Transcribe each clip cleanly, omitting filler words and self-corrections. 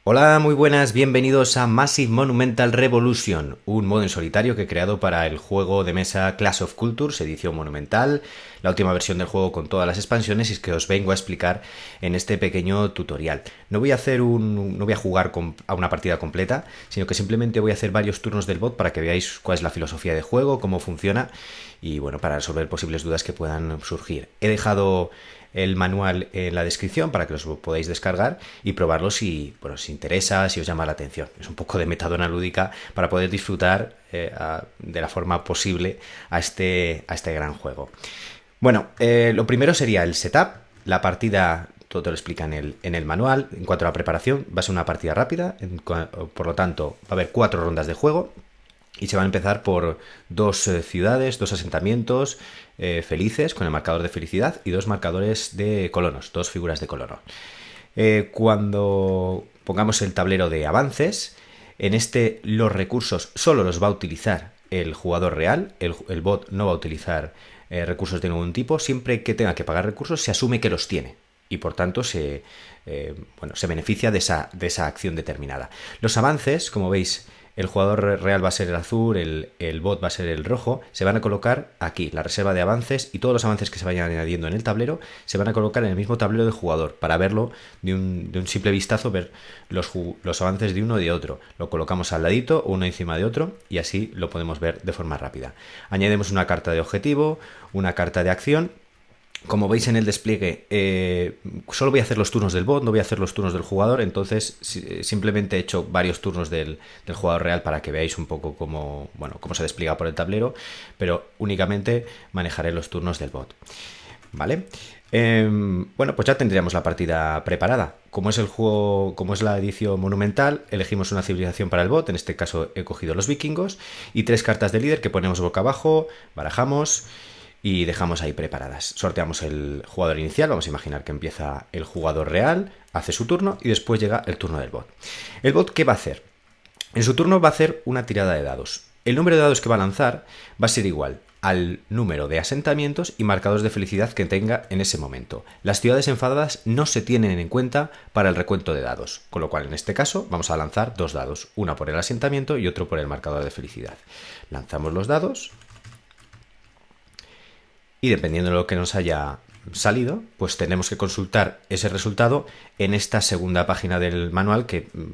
Hola, muy buenas, bienvenidos a Massive Monumental Revolution, un modo en solitario que he creado para el juego de mesa Clash of Cultures, edición monumental, la última versión del juego con todas las expansiones y es que os vengo a explicar en este pequeño tutorial. No voy a jugar a una partida completa, sino que simplemente voy a hacer varios turnos del bot para que veáis cuál es la filosofía de juego, cómo funciona y bueno, para resolver posibles dudas que puedan surgir. He dejado el manual en la descripción para que os lo podáis descargar y probarlo si os interesa, si os llama la atención. Es un poco de metadona lúdica para poder disfrutar de la forma posible a este gran juego. Bueno, lo primero sería el setup. La partida todo te lo explica en el manual. En cuanto a la preparación, va a ser una partida rápida, por lo tanto va a haber 4 rondas de juego. Y se van a empezar por 2 ciudades, 2 asentamientos felices con el marcador de felicidad y 2 marcadores de colonos, 2 figuras de colono. Cuando pongamos el tablero de avances, en este los recursos solo los va a utilizar el jugador real, el bot no va a utilizar recursos de ningún tipo. Siempre que tenga que pagar recursos se asume que los tiene y por tanto se beneficia de esa acción determinada. Los avances, como veis, el jugador real va a ser el azul, el bot va a ser el rojo, se van a colocar aquí, la reserva de avances, y todos los avances que se vayan añadiendo en el tablero se van a colocar en el mismo tablero del jugador, para verlo de un simple vistazo, ver los avances de uno y de otro. Lo colocamos al ladito, uno encima de otro, y así lo podemos ver de forma rápida. Añadimos una carta de objetivo, una carta de acción. Como veis en el despliegue, solo voy a hacer los turnos del bot, no voy a hacer los turnos del jugador, entonces simplemente he hecho varios turnos del jugador real para que veáis un poco cómo se despliega por el tablero, pero únicamente manejaré los turnos del bot. ¿Vale? Pues ya tendríamos la partida preparada. Como es el juego, como es la edición monumental, elegimos una civilización para el bot, en este caso he cogido los vikingos, y 3 cartas de líder que ponemos boca abajo, barajamos y dejamos ahí preparadas. Sorteamos el jugador inicial, vamos a imaginar que empieza el jugador real, hace su turno y después llega el turno del bot. ¿El bot qué va a hacer? En su turno va a hacer una tirada de dados. El número de dados que va a lanzar va a ser igual al número de asentamientos y marcadores de felicidad que tenga en ese momento. Las ciudades enfadadas no se tienen en cuenta para el recuento de dados, con lo cual en este caso vamos a lanzar 2 dados, una por el asentamiento y otro por el marcador de felicidad. Lanzamos los dados y dependiendo de lo que nos haya salido, pues tenemos que consultar ese resultado en esta segunda página del manual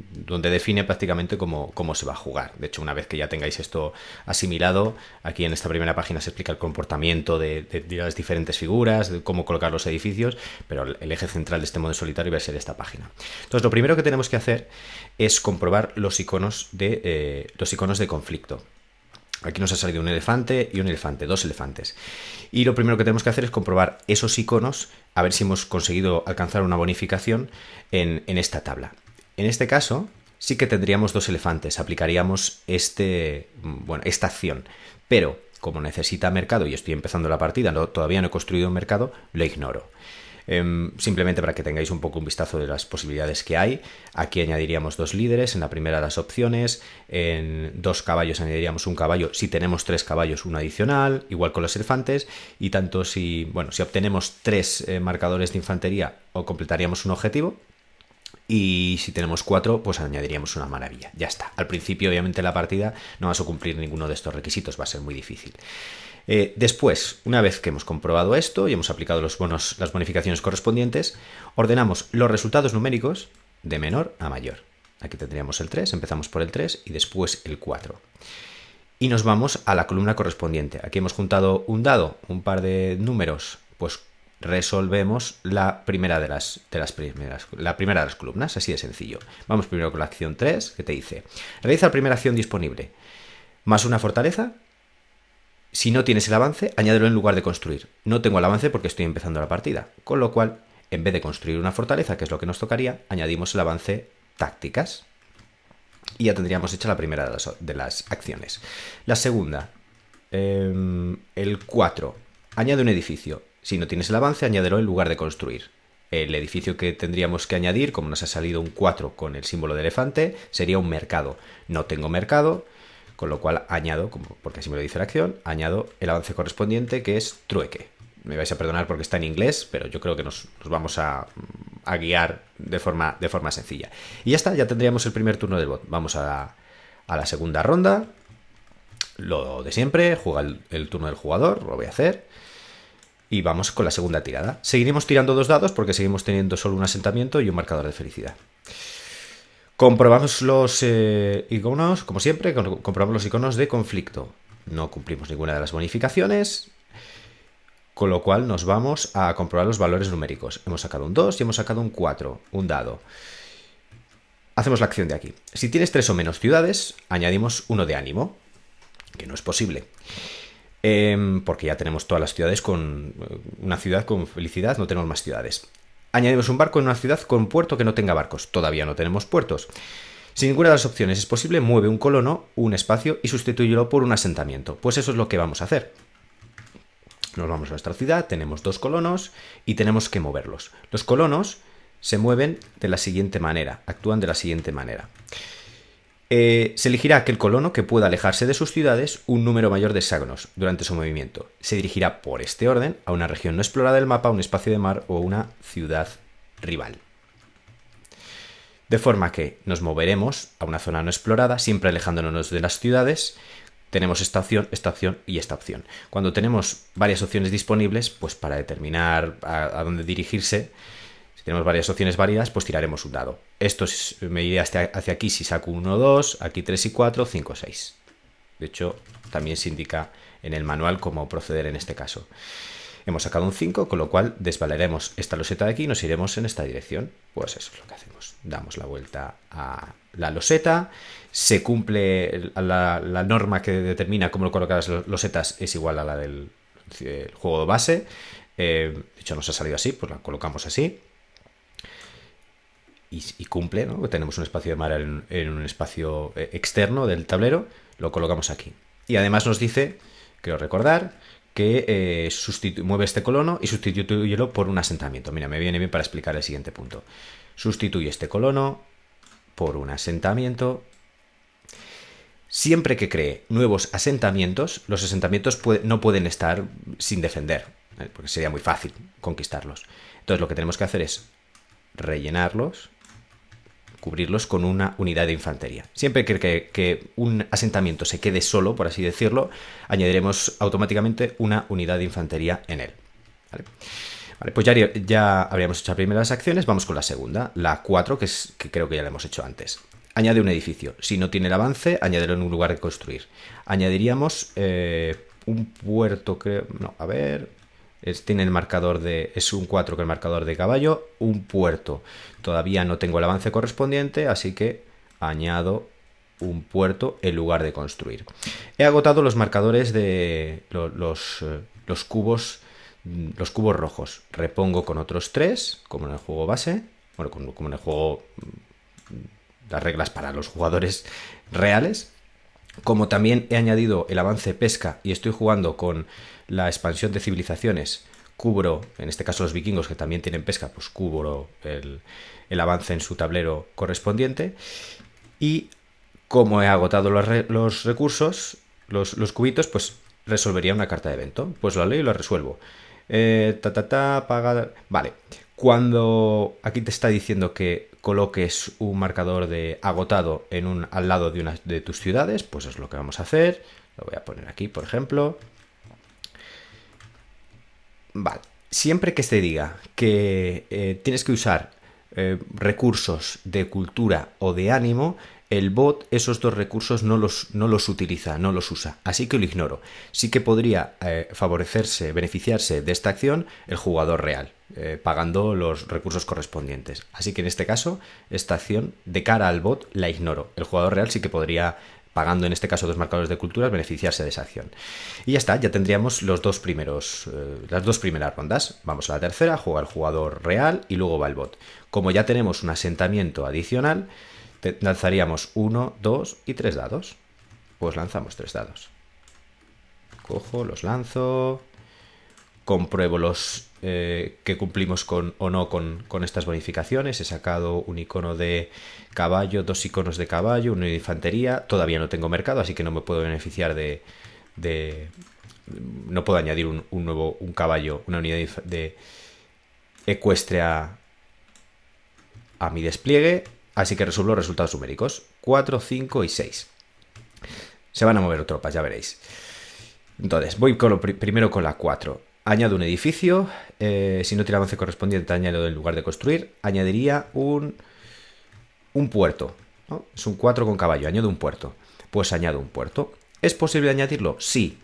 donde define prácticamente cómo se va a jugar. De hecho, una vez que ya tengáis esto asimilado, aquí en esta primera página se explica el comportamiento de las diferentes figuras, de cómo colocar los edificios, pero el eje central de este modo solitario va a ser esta página. Entonces, lo primero que tenemos que hacer es comprobar los iconos de conflicto. Aquí nos ha salido un elefante y un elefante, 2 elefantes. Y lo primero que tenemos que hacer es comprobar esos iconos, a ver si hemos conseguido alcanzar una bonificación en esta tabla. En este caso, sí que tendríamos 2 elefantes, aplicaríamos esta acción. Pero, como necesita mercado y estoy empezando la partida, todavía no he construido un mercado, lo ignoro. Simplemente para que tengáis un poco un vistazo de las posibilidades que hay. Aquí añadiríamos 2 líderes, en la primera las opciones, en 2 caballos añadiríamos un caballo, si tenemos 3 caballos un adicional, igual con los elefantes, y tanto si obtenemos 3 marcadores de infantería o completaríamos un objetivo, y si tenemos 4, pues añadiríamos una maravilla. Ya está. Al principio, obviamente, la partida no vas a cumplir ninguno de estos requisitos, va a ser muy difícil. Después, una vez que hemos comprobado esto y hemos aplicado las bonificaciones correspondientes, ordenamos los resultados numéricos de menor a mayor. Aquí tendríamos el 3, empezamos por el 3 y después el 4. Y nos vamos a la columna correspondiente. Aquí hemos juntado un dado, un par de números, pues resolvemos la primera de las columnas, así de sencillo. Vamos primero con la acción 3, que te dice: realiza la primera acción disponible, más una fortaleza. Si no tienes el avance, añádelo en lugar de construir. No tengo el avance porque estoy empezando la partida, con lo cual, en vez de construir una fortaleza, que es lo que nos tocaría, añadimos el avance tácticas. Y ya tendríamos hecha la primera de las acciones. La segunda, el 4, añade un edificio. Si no tienes el avance, añádelo en lugar de construir. El edificio que tendríamos que añadir, como nos ha salido un 4 con el símbolo de elefante, sería un mercado. No tengo mercado, con lo cual añado, porque así me lo dice la acción, añado el avance correspondiente, que es trueque. Me vais a perdonar porque está en inglés, pero yo creo que nos vamos a guiar de forma sencilla. Y ya está, ya tendríamos el primer turno del bot. Vamos a la segunda ronda. Lo de siempre, juega el turno del jugador, lo voy a hacer. Y vamos con la segunda tirada. Seguiremos tirando 2 dados porque seguimos teniendo solo un asentamiento y un marcador de felicidad. Comprobamos los iconos, como siempre, comprobamos los iconos de conflicto. No cumplimos ninguna de las bonificaciones, con lo cual nos vamos a comprobar los valores numéricos. Hemos sacado un 2 y hemos sacado un 4, un dado. Hacemos la acción de aquí. Si tienes 3 o menos ciudades, añadimos 1 de ánimo, que no es posible. Porque ya tenemos todas las ciudades con una ciudad con felicidad, no tenemos más ciudades. Añadimos un barco en una ciudad con puerto que no tenga barcos. Todavía no tenemos puertos. Si ninguna de las opciones es posible, mueve un colono, un espacio y sustitúyelo por un asentamiento. Pues eso es lo que vamos a hacer. Nos vamos a nuestra ciudad, tenemos 2 colonos y tenemos que moverlos. Los colonos se mueven de la siguiente manera, actúan de la siguiente manera. Se elegirá aquel colono que pueda alejarse de sus ciudades un número mayor de hexágonos durante su movimiento. Se dirigirá por este orden a una región no explorada del mapa, un espacio de mar o una ciudad rival. De forma que nos moveremos a una zona no explorada, siempre alejándonos de las ciudades. Tenemos esta opción y esta opción. Cuando tenemos varias opciones disponibles, pues para determinar a dónde dirigirse, si tenemos varias opciones válidas, pues tiraremos un dado. Esto me iré hacia aquí si saco 1, 2, aquí 3 y 4, 5, 6. De hecho, también se indica en el manual cómo proceder en este caso. Hemos sacado un 5, con lo cual desvaleremos esta loseta de aquí y nos iremos en esta dirección. Pues eso es lo que hacemos. Damos la vuelta a la loseta, se cumple la norma que determina cómo colocar las losetas, es igual a la del juego de base. De hecho, nos ha salido así, pues la colocamos así. Y cumple, ¿no? Tenemos un espacio de mar en un espacio externo del tablero, lo colocamos aquí. Y además nos dice, creo recordar, que mueve este colono y sustitúyelo por un asentamiento. Mira, me viene bien para explicar el siguiente punto. Sustituye este colono por un asentamiento. Siempre que cree nuevos asentamientos, los asentamientos no pueden estar sin defender, porque sería muy fácil conquistarlos. Entonces lo que tenemos que hacer es rellenarlos, cubrirlos con una unidad de infantería. Siempre que un asentamiento se quede solo, por así decirlo, añadiremos automáticamente una unidad de infantería en él. Vale, pues ya habríamos hecho las primeras acciones, vamos con la segunda, la 4, que creo que ya la hemos hecho antes. Añade un edificio. Si no tiene el avance, añadirlo en un lugar de construir. Añadiríamos un puerto, creo... No, a ver... tiene el marcador de... Es un 4 con el marcador de caballo. Un puerto. Todavía no tengo el avance correspondiente, así que añado un puerto en lugar de construir. He agotado los marcadores de los cubos rojos. Repongo con otros 3, como en el juego base. Bueno, como en el juego... Las reglas para los jugadores reales. Como también he añadido el avance pesca y estoy jugando con la expansión de civilizaciones, cubro, en este caso los vikingos que también tienen pesca, pues cubro el avance en su tablero correspondiente. Y como he agotado los recursos, los cubitos, pues resolvería una carta de evento. Pues la leo y la resuelvo. Paga... Vale. Cuando aquí te está diciendo que coloques un marcador de agotado al lado de una de tus ciudades, pues es lo que vamos a hacer. Lo voy a poner aquí, por ejemplo. Vale. Siempre que te diga que tienes que usar recursos de cultura o de ánimo, el bot esos 2 recursos no los utiliza, no los usa, así que lo ignoro. Sí que podría beneficiarse de esta acción el jugador real, pagando los recursos correspondientes. Así que en este caso, esta acción de cara al bot la ignoro. El jugador real sí que podría, pagando en este caso 2 marcadores de cultura, beneficiarse de esa acción. Y ya está, ya tendríamos las 2 primeras rondas. Vamos a la tercera, juega el jugador real y luego va el bot. Como ya tenemos un asentamiento adicional, lanzaríamos 1, 2 y 3 dados. Pues lanzamos 3 dados. Cojo, los lanzo. Compruebo los que cumplimos o no con estas bonificaciones. He sacado un icono de caballo, 2 iconos de caballo, uno de infantería. Todavía no tengo mercado, así que no me puedo beneficiar de no puedo añadir un caballo, una unidad de ecuestre a mi despliegue, así que resuelvo los resultados numéricos. 4, 5 y 6. Se van a mover tropas, ya veréis. Entonces, voy primero con la 4. Añado un edificio. Si no tiene avance correspondiente, añado en lugar de construir. Añadiría un puerto, ¿no? Es un 4 con caballo. Añado un puerto. Pues añado un puerto. ¿Es posible añadirlo? Sí.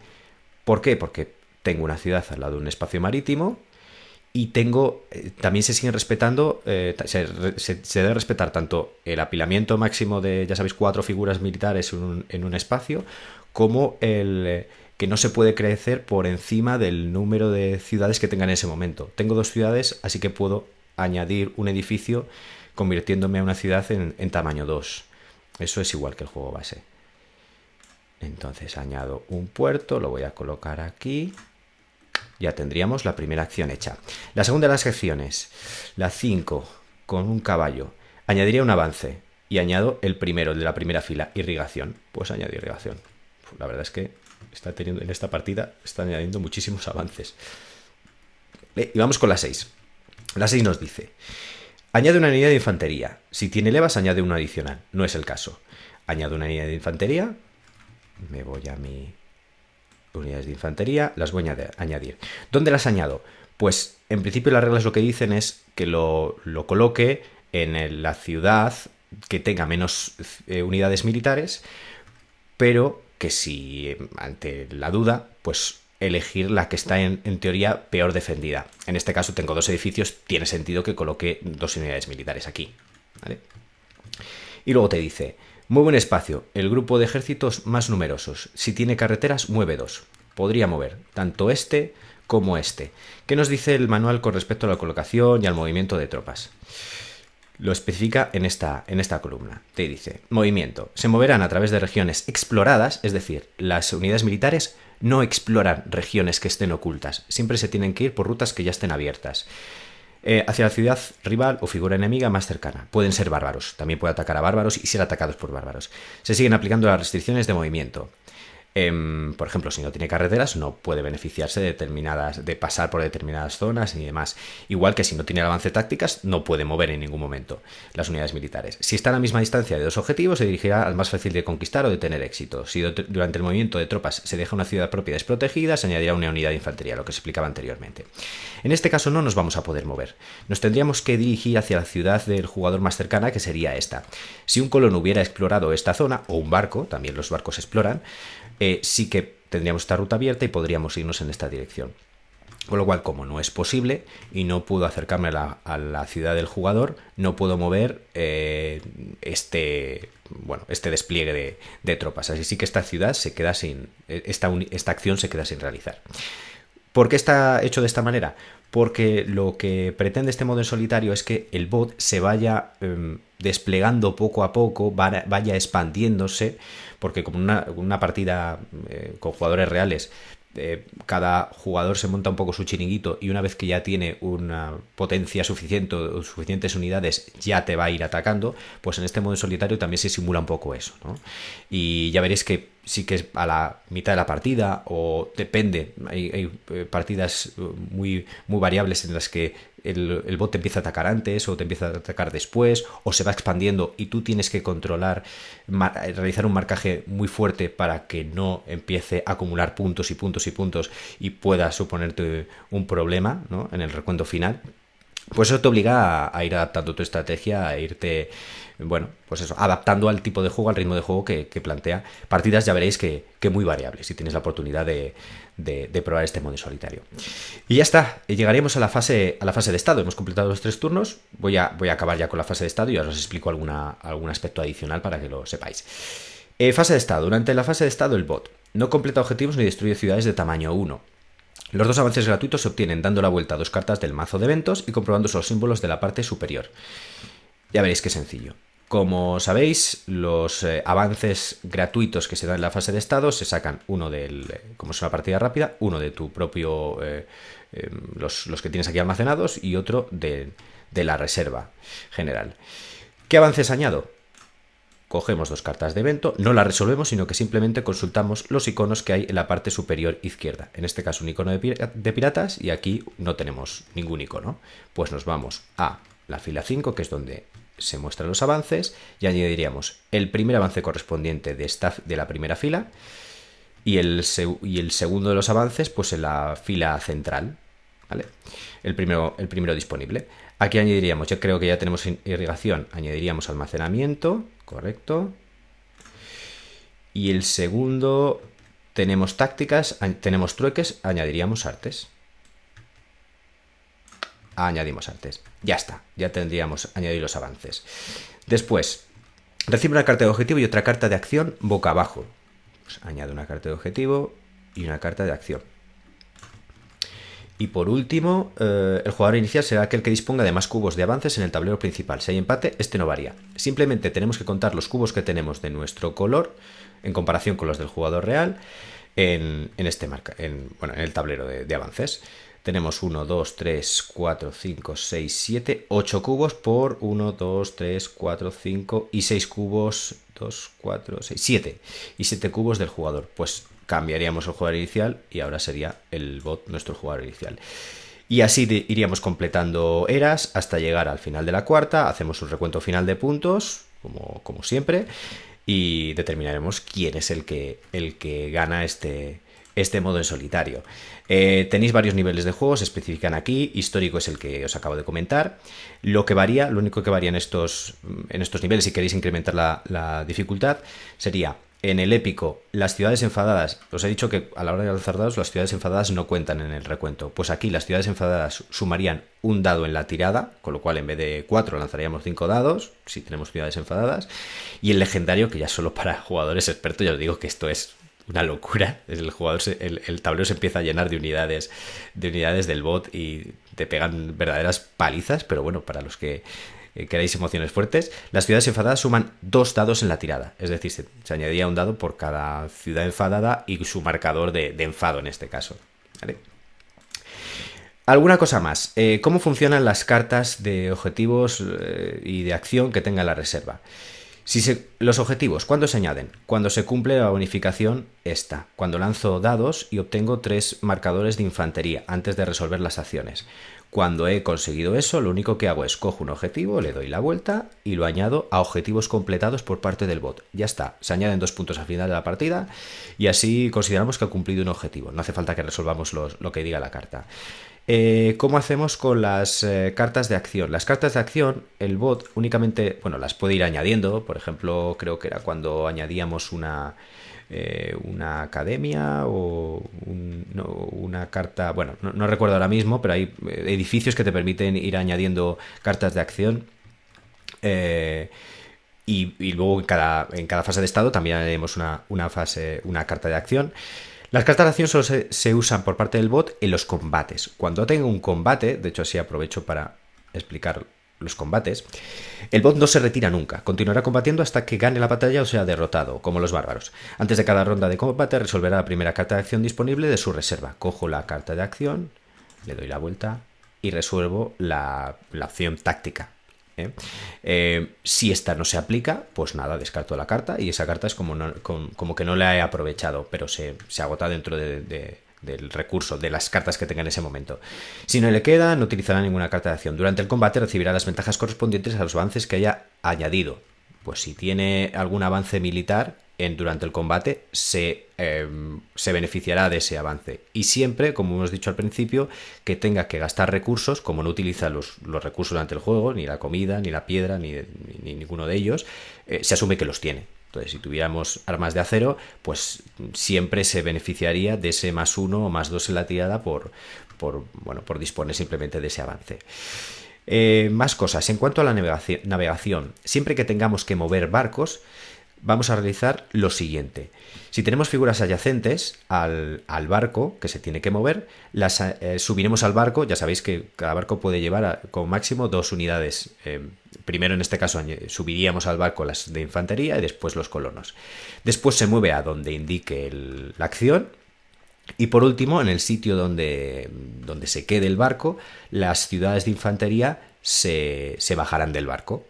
¿Por qué? Porque tengo una ciudad al lado de un espacio marítimo. Y tengo, también se siguen respetando, se debe respetar tanto el apilamiento máximo de, ya sabéis, 4 figuras militares en un espacio, como el que no se puede crecer por encima del número de ciudades que tenga en ese momento. Tengo 2 ciudades, así que puedo añadir un edificio convirtiéndome a una ciudad en tamaño 2. Eso es igual que el juego base. Entonces añado un puerto, lo voy a colocar aquí. Ya tendríamos la primera acción hecha. La segunda de las acciones, la 5, con un caballo. Añadiría un avance y añado el primero, el de la primera fila, irrigación. Pues añado irrigación. La verdad es que en esta partida está añadiendo muchísimos avances. Y vamos con la 6. La 6 nos dice: añade una unidad de infantería. Si tiene levas, añade una adicional. No es el caso. Añado una unidad de infantería. Me voy a mi unidades de infantería, las voy a añadir. ¿Dónde las añado? Pues en principio las reglas lo que dicen es que lo coloque en la ciudad que tenga menos unidades militares, pero que si ante la duda, pues elegir la que está en teoría peor defendida. En este caso tengo 2 edificios, tiene sentido que coloque 2 unidades militares aquí, ¿vale? Y luego te dice: mueve un espacio, el grupo de ejércitos más numerosos. Si tiene carreteras, mueve 2. Podría mover tanto este como este. ¿Qué nos dice el manual con respecto a la colocación y al movimiento de tropas? Lo especifica en esta columna. Te dice: movimiento. Se moverán a través de regiones exploradas, es decir, las unidades militares no exploran regiones que estén ocultas. Siempre se tienen que ir por rutas que ya estén abiertas. Hacia la ciudad rival o figura enemiga más cercana. Pueden ser bárbaros. También puede atacar a bárbaros y ser atacados por bárbaros. Se siguen aplicando las restricciones de movimiento. Por ejemplo, si no tiene carreteras, no puede beneficiarse de pasar por determinadas zonas y demás. Igual que si no tiene avance tácticas, no puede mover en ningún momento las unidades militares. Si está a la misma distancia de 2 objetivos, se dirigirá al más fácil de conquistar o de tener éxito. Si durante el movimiento de tropas se deja una ciudad propia desprotegida, se añadirá una unidad de infantería, lo que se explicaba anteriormente. En este caso no nos vamos a poder mover. Nos tendríamos que dirigir hacia la ciudad del jugador más cercana, que sería esta. Si un colono hubiera explorado esta zona, o un barco, también los barcos exploran, sí que tendríamos esta ruta abierta y podríamos irnos en esta dirección. Con lo cual, como no es posible y no puedo acercarme a la ciudad del jugador, no puedo mover este despliegue de tropas. Así sí que esta ciudad se queda sin. Esta acción se queda sin realizar. ¿Por qué está hecho de esta manera? Porque lo que pretende este modo en solitario es que el bot se vaya desplegando poco a poco, vaya expandiéndose, porque como una partida con jugadores reales, cada jugador se monta un poco su chiringuito y una vez que ya tiene una potencia suficiente o suficientes unidades ya te va a ir atacando, pues en este modo solitario también se simula un poco eso, ¿no? Y ya veréis que sí que es a la mitad de la partida, o depende, hay partidas muy variables en las que el bot te empieza a atacar antes o te empieza a atacar después, o se va expandiendo y tú tienes que controlar, realizar un marcaje muy fuerte para que no empiece a acumular puntos y puntos y puntos y pueda suponerte un problema, ¿no?, en el recuento final. Pues eso te obliga a ir adaptando tu estrategia, a irte, bueno, pues eso, adaptando al tipo de juego, al ritmo de juego que plantea. Partidas ya veréis que muy variables, si tienes la oportunidad de probar este modo solitario. Y ya está, llegaríamos a la fase de estado. Hemos completado los 3 turnos. Voy a acabar ya con la fase de estado y ahora os explico algún aspecto adicional para que lo sepáis. Fase de estado. Durante la fase de estado, el bot no completa objetivos ni destruye ciudades de tamaño 1. Los 2 avances gratuitos se obtienen dando la vuelta a 2 cartas del mazo de eventos y comprobando los símbolos de la parte superior. Ya veréis qué sencillo. Como sabéis, los avances gratuitos que se dan en la fase de estado se sacan uno como es una partida rápida, uno de tu propio, los que tienes aquí almacenados, y otro de la reserva general. ¿Qué avances añado? cogemos 2 cartas de evento, no las resolvemos, sino que simplemente consultamos los iconos que hay en la parte superior izquierda. En este caso un icono de piratas y aquí no tenemos ningún icono. Pues nos vamos a la fila 5, que es donde se muestran los avances, y añadiríamos el primer avance correspondiente de la primera fila y el segundo de los avances pues en la fila central, ¿vale? El primero disponible. Aquí añadiríamos, yo creo que ya tenemos irrigación, añadiríamos almacenamiento, correcto. Y el segundo tenemos tácticas, tenemos trueques, añadiríamos artes. Añadimos artes. Ya está, ya tendríamos añadido los avances. Después, recibe una carta de objetivo y otra carta de acción boca abajo. Pues añado una carta de objetivo y una carta de acción. Y por último, el jugador inicial será aquel que disponga de más cubos de avances en el tablero principal. Si hay empate, este no varía. Simplemente tenemos que contar los cubos que tenemos de nuestro color en comparación con los del jugador real en el tablero de avances. Tenemos 1, 2, 3, 4, 5, 6, 7, 8 cubos por 1, 2, 3, 4, 5 y 6 cubos, 2, 4, 6, 7. Y 7 cubos del jugador. Pues cambiaríamos el jugador inicial y ahora sería el bot nuestro jugador inicial. Y así iríamos completando eras hasta llegar al final de la cuarta. Hacemos un recuento final de puntos, como siempre, y determinaremos quién es el que gana este modo en solitario. Tenéis varios niveles de juego, se especifican aquí. Histórico es el que os acabo de comentar. Lo único que varía en estos niveles, si queréis incrementar la dificultad, sería en el épico, las ciudades enfadadas. Os he dicho que a la hora de lanzar dados, las ciudades enfadadas no cuentan en el recuento. Pues aquí las ciudades enfadadas sumarían un dado en la tirada, con lo cual en vez de 4 lanzaríamos 5 dados, si tenemos ciudades enfadadas. Y el legendario, que ya solo para jugadores expertos, ya os digo que esto es una locura. El tablero se empieza a llenar de unidades del bot y te pegan verdaderas palizas, pero bueno, para los que queráis emociones fuertes, las ciudades enfadadas suman 2 dados en la tirada, es decir, se añadiría un dado por cada ciudad enfadada y su marcador de enfado en este caso, ¿vale? Alguna cosa más, ¿cómo funcionan las cartas de objetivos y de acción que tenga la reserva? Los objetivos, ¿cuándo se añaden? Cuando se cumple la bonificación esta, cuando lanzo dados y obtengo 3 marcadores de infantería antes de resolver las acciones. Cuando he conseguido eso, lo único que hago es cojo un objetivo, le doy la vuelta y lo añado a objetivos completados por parte del bot. Ya está, se añaden 2 puntos al final de la partida y así consideramos que ha cumplido un objetivo. No hace falta que resolvamos lo que diga la carta. ¿Cómo hacemos con las cartas de acción? Las cartas de acción, el bot únicamente, las puede ir añadiendo. Por ejemplo, creo que era cuando añadíamos una academia o una carta, no recuerdo ahora mismo, pero hay edificios que te permiten ir añadiendo cartas de acción. Y luego en cada fase de estado también añadimos una carta de acción. Las cartas de acción solo se usan por parte del bot en los combates. Cuando tenga un combate, de hecho así aprovecho para explicar los combates, el bot no se retira nunca, continuará combatiendo hasta que gane la batalla o sea derrotado, como los bárbaros. Antes de cada ronda de combate resolverá la primera carta de acción disponible de su reserva. Cojo la carta de acción, le doy la vuelta y resuelvo la acción táctica. Si esta no se aplica, pues nada, descarto la carta y esa carta es como que no la he aprovechado, pero se agota dentro del recurso, de las cartas que tenga en ese momento. Si no le queda, no utilizará ninguna carta de acción. Durante el combate recibirá las ventajas correspondientes a los avances que haya añadido. Pues si tiene algún avance militar durante el combate, se beneficiará de ese avance. Y siempre, como hemos dicho al principio, que tenga que gastar recursos, como no utiliza los recursos durante el juego, ni la comida, ni la piedra, ni ninguno de ellos, se asume que los tiene. Entonces, si tuviéramos armas de acero, pues siempre se beneficiaría de ese +1 o +2 en la tirada por disponer simplemente de ese avance. Más cosas. En cuanto a la navegación, siempre que tengamos que mover barcos, vamos a realizar lo siguiente. Si tenemos figuras adyacentes al barco que se tiene que mover, las subiremos al barco. Ya sabéis que cada barco puede llevar como máximo 2 unidades. Primero, en este caso, subiríamos al barco las de infantería y después los colonos. Después se mueve a donde indique la acción. Y por último, en el sitio donde se quede el barco, las ciudades de infantería se bajarán del barco.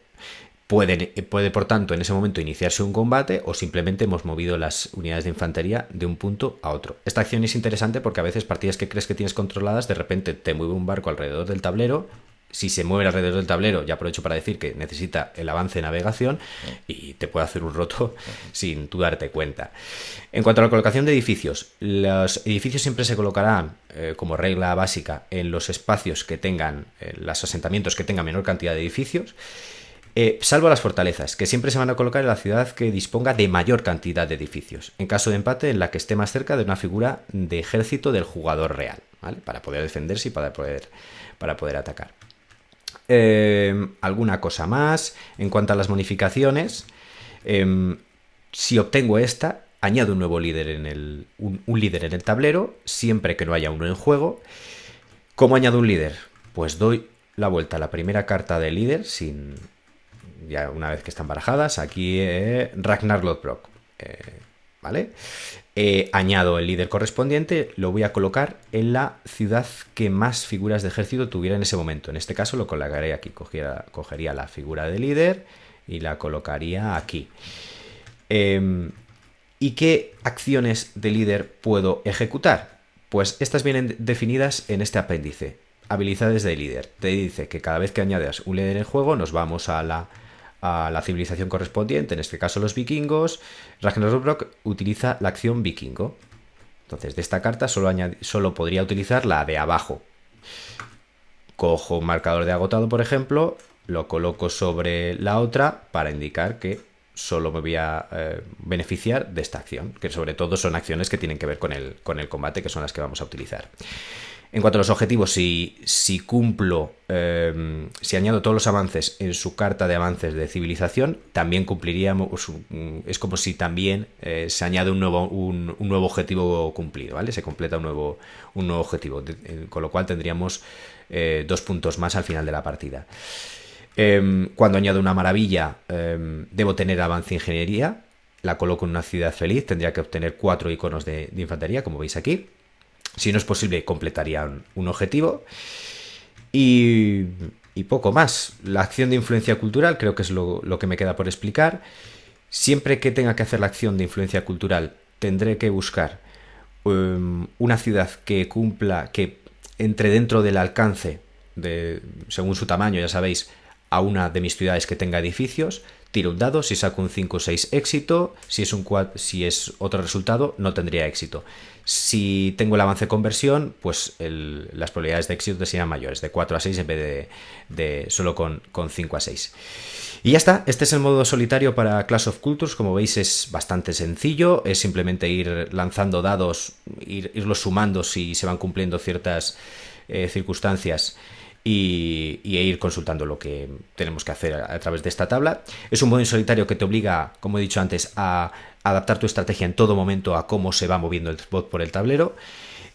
Puede, por tanto, en ese momento iniciarse un combate o simplemente hemos movido las unidades de infantería de un punto a otro. Esta acción es interesante porque a veces partidas que crees que tienes controladas, de repente te mueve un barco alrededor del tablero. Si se mueve alrededor del tablero, ya aprovecho para decir que necesita el avance de navegación y te puede hacer un roto sin tú darte cuenta. En cuanto a la colocación de edificios, los edificios siempre se colocarán como regla básica en los espacios que tengan, los asentamientos que tengan menor cantidad de edificios. Salvo las fortalezas, que siempre se van a colocar en la ciudad que disponga de mayor cantidad de edificios, en caso de empate en la que esté más cerca de una figura de ejército del jugador real, ¿vale? Para poder defenderse y para poder atacar. Alguna cosa más. En cuanto a las bonificaciones, si obtengo esta, añado un nuevo líder un líder en el tablero, siempre que no haya uno en juego. ¿Cómo añado un líder? Pues doy la vuelta a la primera carta de líder ya una vez que están barajadas, aquí Ragnar Lodbrok, ¿vale? Añado el líder correspondiente, lo voy a colocar en la ciudad que más figuras de ejército tuviera en ese momento. En este caso lo colocaré aquí, cogería la figura de líder y la colocaría aquí. ¿Y qué acciones de líder puedo ejecutar? Pues estas vienen definidas en este apéndice. Habilidades de líder. Te dice que cada vez que añades un líder en juego nos vamos a la civilización correspondiente, en este caso los vikingos. Ragnar Lodbrok utiliza la acción vikingo. Entonces de esta carta solo podría utilizar la de abajo. Cojo un marcador de agotado, por ejemplo, lo coloco sobre la otra para indicar que solo me voy a beneficiar de esta acción, que sobre todo son acciones que tienen que ver con el combate, que son las que vamos a utilizar. En cuanto a los objetivos, si cumplo, si añado todos los avances en su carta de avances de civilización, también cumpliríamos, es como si también se añade un nuevo objetivo cumplido, ¿vale? Se completa un nuevo objetivo, con lo cual tendríamos 2 puntos más al final de la partida. Cuando añado una maravilla, debo tener avance ingeniería, la coloco en una ciudad feliz, tendría que obtener 4 iconos de infantería, como veis aquí. Si no es posible, completarían un objetivo. Y poco más. La acción de influencia cultural creo que es lo que me queda por explicar. Siempre que tenga que hacer la acción de influencia cultural, tendré que buscar una ciudad que entre dentro del alcance, según su tamaño, ya sabéis, a una de mis ciudades que tenga edificios. Tiro un dado, si saco un 5 o 6, éxito. Si es otro resultado, no tendría éxito. Si tengo el avance conversión, pues las probabilidades de éxito serían mayores, de 4 a 6 en vez de solo con 5 a 6. Y ya está, este es el modo solitario para Clash of Cultures. Como veis es bastante sencillo, es simplemente ir lanzando dados, irlos sumando si se van cumpliendo ciertas circunstancias e ir consultando lo que tenemos que hacer a través de esta tabla. Es un modo en solitario que te obliga, como he dicho antes, a adaptar tu estrategia en todo momento a cómo se va moviendo el bot por el tablero.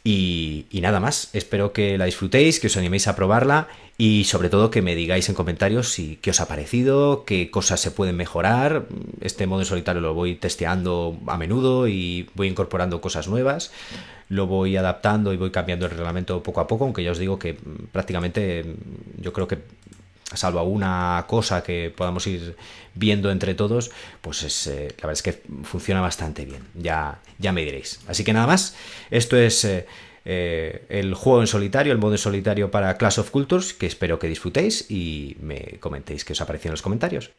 Y nada más, espero que la disfrutéis, que os animéis a probarla y sobre todo que me digáis en comentarios qué os ha parecido, qué cosas se pueden mejorar. Este modo en solitario lo voy testeando a menudo y voy incorporando cosas nuevas. Lo voy adaptando y voy cambiando el reglamento poco a poco, aunque ya os digo que prácticamente yo creo que salvo alguna cosa que podamos ir viendo entre todos, pues la verdad es que funciona bastante bien, ya me diréis. Así que nada más, esto es el juego en solitario, el modo en solitario para Clash of Cultures, que espero que disfrutéis y me comentéis qué os ha parecido en los comentarios.